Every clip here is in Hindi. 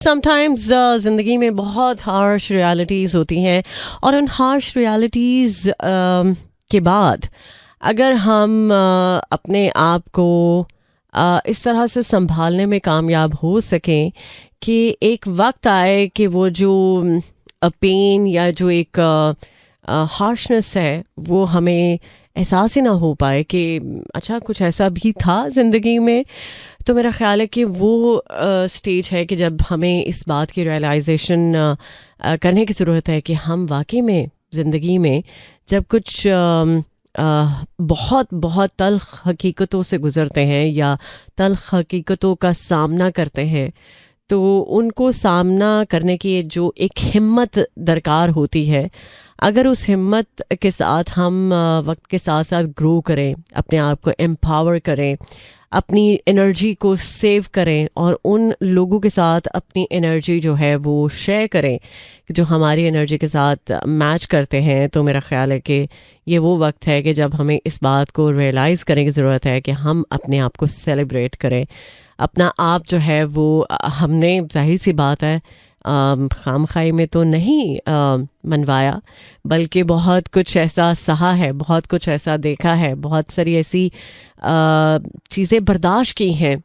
समटाइम्स ज़िंदगी में बहुत हार्श रियलिटीज़ होती हैं और उन हार्श रियलिटीज़ के बाद अगर हम अपने आप को इस तरह से संभालने में कामयाब हो सकें कि एक वक्त आए कि वो जो पेन या जो एक हार्शनेस है वो हमें एहसास ही ना हो पाए कि अच्छा कुछ ऐसा भी था ज़िंदगी में। तो मेरा ख़्याल है कि वो स्टेज है कि जब हमें इस बात की रियलाइजेशन करने की ज़रूरत है कि हम वाकई में ज़िंदगी में जब कुछ बहुत बहुत तल्ख़ हकीकतों से गुज़रते हैं या तल्ख़ हकीकतों का सामना करते हैं तो उनको सामना करने की जो एक हिम्मत दरकार होती है, अगर उस हिम्मत के साथ हम वक्त के साथ साथ ग्रो करें, अपने आप को एम्पावर करें, अपनी एनर्जी को सेव करें और उन लोगों के साथ अपनी एनर्जी जो है वो शेयर करें जो हमारी एनर्जी के साथ मैच करते हैं, तो मेरा ख़्याल है कि ये वो वक्त है कि जब हमें इस बात को रियलाइज़ करने की ज़रूरत है कि हम अपने आप को सेलिब्रेट करें। अपना आप जो है वो हमने जाहिर सी बात है खामखाई में तो नहीं मनवाया, बल्कि बहुत कुछ ऐसा सहा है, बहुत कुछ ऐसा देखा है, बहुत सारी ऐसी चीज़ें बर्दाश्त की हैं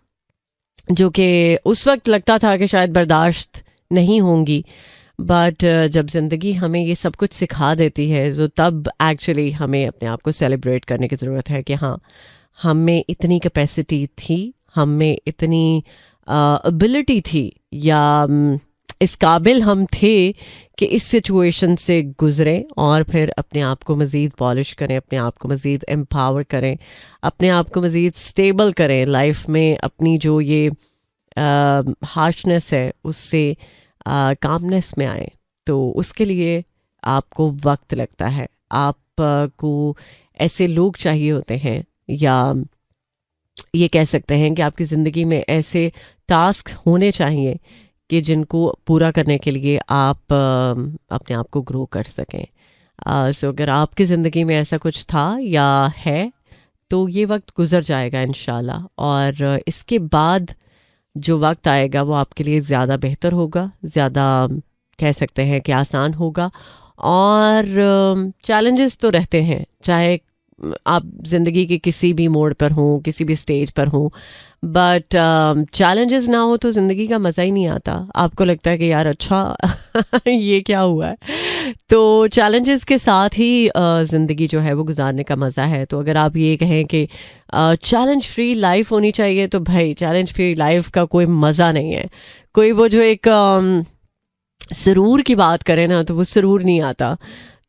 जो कि उस वक्त लगता था कि शायद बर्दाश्त नहीं होंगी, बट जब ज़िंदगी हमें ये सब कुछ सिखा देती है तो तब एक्चुअली हमें अपने आप को सेलिब्रेट करने की ज़रूरत है कि हाँ, हम में इतनी कैपेसिटी थी, हम में इतनी एबिलिटी थी या इस काबिल हम थे कि इस सिचुएशन से गुज़रें और फिर अपने आप को मज़ीद पॉलिश करें, अपने आप को मज़ीद एम्पावर करें, अपने आप को मज़ीद स्टेबल करें लाइफ में, अपनी जो ये हार्शनेस है उससे कामनेस में आए। तो उसके लिए आपको वक्त लगता है, आपको ऐसे लोग चाहिए होते हैं या ये कह सकते हैं कि आपकी ज़िंदगी में ऐसे टास्क होने चाहिए कि जिनको पूरा करने के लिए आप अपने आप को ग्रो कर सकें। सो अगर आपकी ज़िंदगी में ऐसा कुछ था या है तो ये वक्त गुज़र जाएगा इंशाल्लाह, और इसके बाद जो वक्त आएगा वो आपके लिए ज़्यादा बेहतर होगा, ज़्यादा कह सकते हैं कि आसान होगा। और चैलेंजेस तो रहते हैं, चाहे आप ज़िंदगी के किसी भी मोड़ पर हों, किसी भी स्टेज पर हों, बट चैलेंजेस ना हो तो ज़िंदगी का मज़ा ही नहीं आता। आपको लगता है कि यार अच्छा ये क्या हुआ है। तो चैलेंजेस के साथ ही ज़िंदगी जो है वो गुजारने का मज़ा है। तो अगर आप ये कहें कि चैलेंज फ्री लाइफ होनी चाहिए, तो भाई चैलेंज फ्री लाइफ का कोई मज़ा नहीं है। कोई वो जो एक सुरूर की बात करें ना, तो वो सुरूर नहीं आता।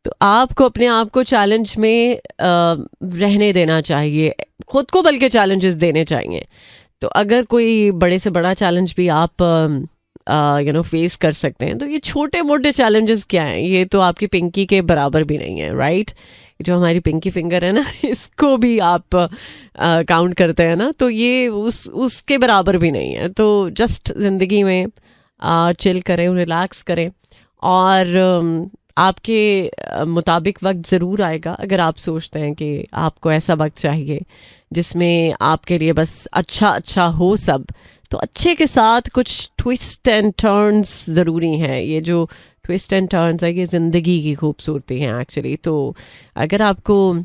तो आपको अपने आप को चैलेंज में रहने देना चाहिए, ख़ुद को बल्कि चैलेंजेस देने चाहिए। तो अगर कोई बड़े से बड़ा चैलेंज भी आप फेस कर सकते हैं, तो ये छोटे मोटे चैलेंजेस क्या हैं, ये तो आपकी पिंकी के बराबर भी नहीं है, राइट। जो हमारी पिंकी फिंगर है ना, इसको भी आप काउंट करते हैं ना, तो ये उसके बराबर भी नहीं है। तो जस्ट ज़िंदगी में चिल करें, रिलैक्स करें, और आपके मुताबिक वक्त ज़रूर आएगा। अगर आप सोचते हैं कि आपको ऐसा वक्त चाहिए जिसमें आपके लिए बस अच्छा हो सब, तो अच्छे के साथ कुछ ट्विस्ट एंड टर्न्स ज़रूरी हैं। ये जो ट्विस्ट एंड टर्न्स है ये ज़िंदगी की खूबसूरती है एक्चुअली। तो अगर आपको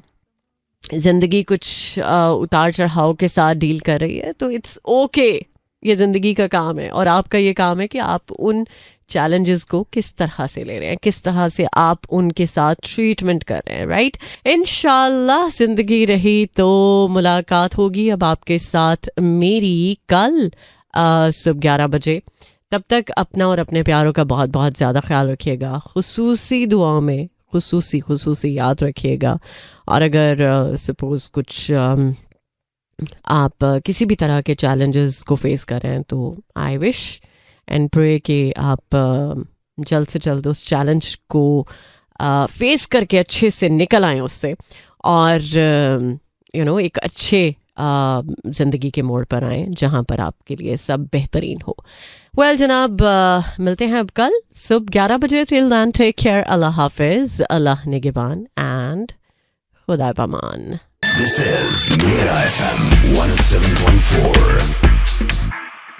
ज़िंदगी कुछ उतार चढ़ाव के साथ डील कर रही है तो इट्स ओके, ये ज़िंदगी का काम है, और आपका ये काम है कि आप उन चैलेंजेस को किस तरह से ले रहे हैं, किस तरह से आप उनके साथ ट्रीटमेंट कर रहे हैं, राइट। इंशाल्लाह ज़िंदगी रही तो मुलाकात होगी अब आपके साथ मेरी कल सुबह 11 बजे। तब तक अपना और अपने प्यारों का बहुत बहुत ज़्यादा ख्याल रखिएगा, खुसूसी दुआओं में खुसूसी याद रखिएगा। और अगर सपोज़ कुछ आप किसी भी तरह के चैलेंजेस को फेस कर रहे हैं तो आई विश एंड प्रे कि आप जल्द से जल्द उस चैलेंज को फेस करके अच्छे से निकल आएँ उससे, और एक अच्छे ज़िंदगी के मोड़ पर आएँ जहाँ पर आपके लिए सब बेहतरीन हो। वेल जनाब, मिलते हैं अब कल सुबह 11 बजे। टिल देन टेक केयर, अल्लाह हाफिज़, अल्लाह निगहबान एंड खुदा पमान। This is Mira FM 107.4.